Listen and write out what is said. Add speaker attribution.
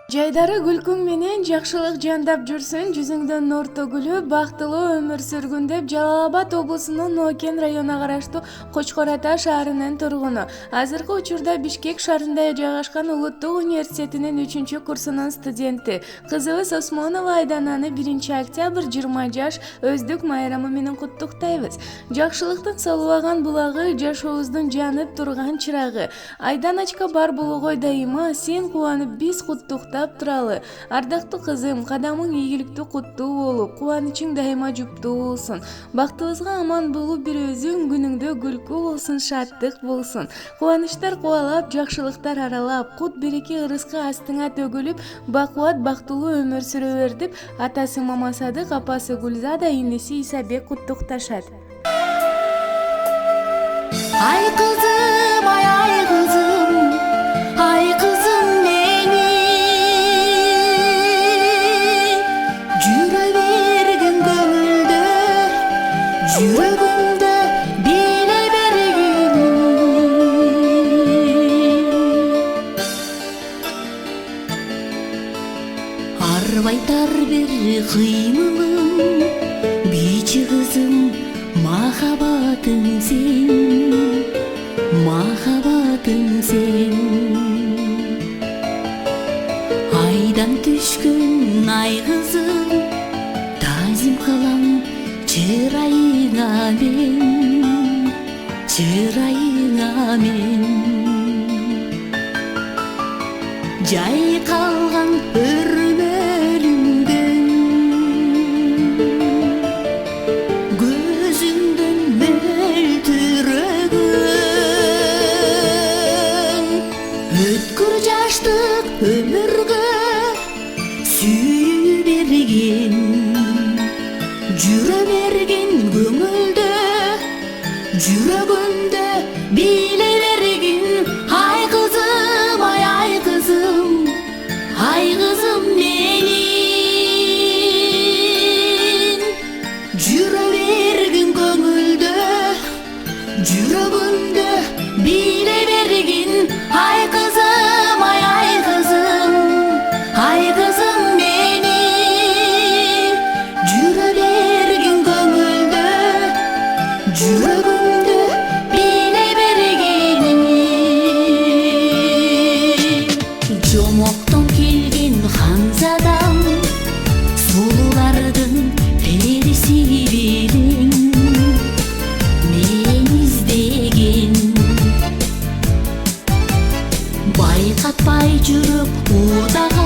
Speaker 1: Жайдары күлкүң менен жакшылык жандап жүрсүн, жүзүңдөн нур төгүлүп, бактылуу өмүр сүргүн деп Жалал Абад облусунун Нокен районуна караштуу Кочкор Ата шаарынын тургуну. Азыркы учурда Бишкек шаарында жайгашкан Улуттук университетинин 3-курсунун студенти. Кызыбыз Осмонова Айдананы 1-октябрь 20 жаш өздүк майрамы менен куттуктайбыз. Жакшылыктын солубаган булагы, жашообуздун жанып турган чырагы. Айданочка бар болгой дайыма, сен кубанып биз куттуктайбыз туралы. Ардактуу кызым, кадамың ийгиликтүү куттуу болуп, кубанычың дайыма жуптуу болсун. Бактыбызга аман болуп, бир өзүң күнүңдө күлкү болсун, шаттык болсун. Кубанычтар кубалап, жакшылыктар аралап, кут береке ырыскы астыңа төгүлүп, бакубат бактылуу өмүр сүрө бер деп атасы Мамасадык, апасы Гүлзада, иниси Исабек куттукташат.
Speaker 2: Ай кызым, ай кызым, ай кызым мени, жүрө берген көңүлдө, жүрөгүмдө биле бергин. Арбайтар бир кыймылым, бичи кызым, махаббатың сен, махаббатың сен. Айдан түшкөн ай кызым, тазим кылам чырайыңа мен, чырайыңа мен. Жайкалган өрмөлүңдөн, көзүңдөн мөлтүрөгөн, өткүр жаштык өмүргө сүйүү берген, жүрө берген көңүлдө, жүрөгүмдө биле бергин. Ай кызым, ай кызым, ай кызым менин, жүрө берген көңүлдө, жүрөгүмдө биле бергин. Ай кызым, ай кызым, ай кызым менин, жүрө берген көңүлдө, жүрөгүмдө биле бергин. Жомоктон келген ханзадам, сулуулардын периси белең, мен издеген. Байкатпай жүрүп, удак